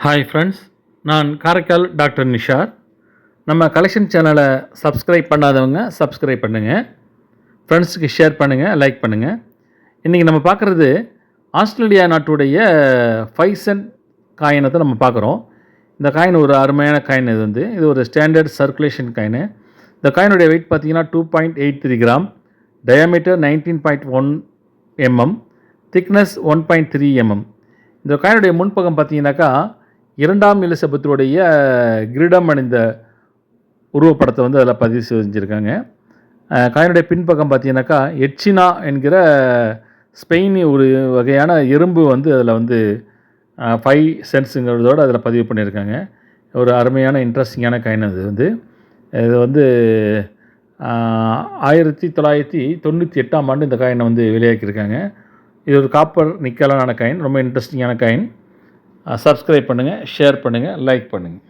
Hi friends, நான் Karaikal doctor Nishar. நம்ம collection சேனலை சப்ஸ்கிரைப் பண்ணாதவங்க சப்ஸ்கிரைப் பண்ணுங்கள், ஃப்ரெண்ட்ஸுக்கு ஷேர் பண்ணுங்கள், லைக் பண்ணுங்கள். இன்றைக்கி நம்ம பார்க்குறது ஆஸ்திரேலியா நாட்டுடைய 5 சென்ட் காயினை தான் நம்ம பார்க்குறோம். இந்த காயின் ஒரு அருமையான காயின். இது ஒரு ஸ்டாண்டர்ட் சர்க்குலேஷன் காயின். இந்த காயினுடைய வெயிட் பார்த்திங்கன்னா 2.83 gram, diameter 19.1 mm, thickness 1.3 mm. இந்த காயினுடைய முன்பக்கம் பார்த்தீங்கன்னாக்கா 2ஆம் எலிசபெத்துடைய கிரீடம் அணிந்த உருவப்படத்தை அதில் பதிவு செஞ்சுருக்காங்க. காயினுடைய பின்பக்கம் பார்த்தீங்கன்னாக்கா எட்சினா என்கிற ஸ்பெயின் ஒரு வகையான எறும்பு அதில் 5 சென்ட்ஸுங்கிறதோடு அதில் பதிவு பண்ணியிருக்காங்க. ஒரு அருமையான இன்ட்ரெஸ்டிங்கான காயின். இது 1998ஆம் ஆண்டு இந்த காயினை வெளியாக்கியிருக்காங்க. இது ஒரு காப்பர் நிக்கலான காயின், ரொம்ப இன்ட்ரெஸ்டிங்கான காயின். சப்ஸ்கிரைப் பண்ணுங்கள், ஷேர் பண்ணுங்கள், லைக் பண்ணுங்கள்.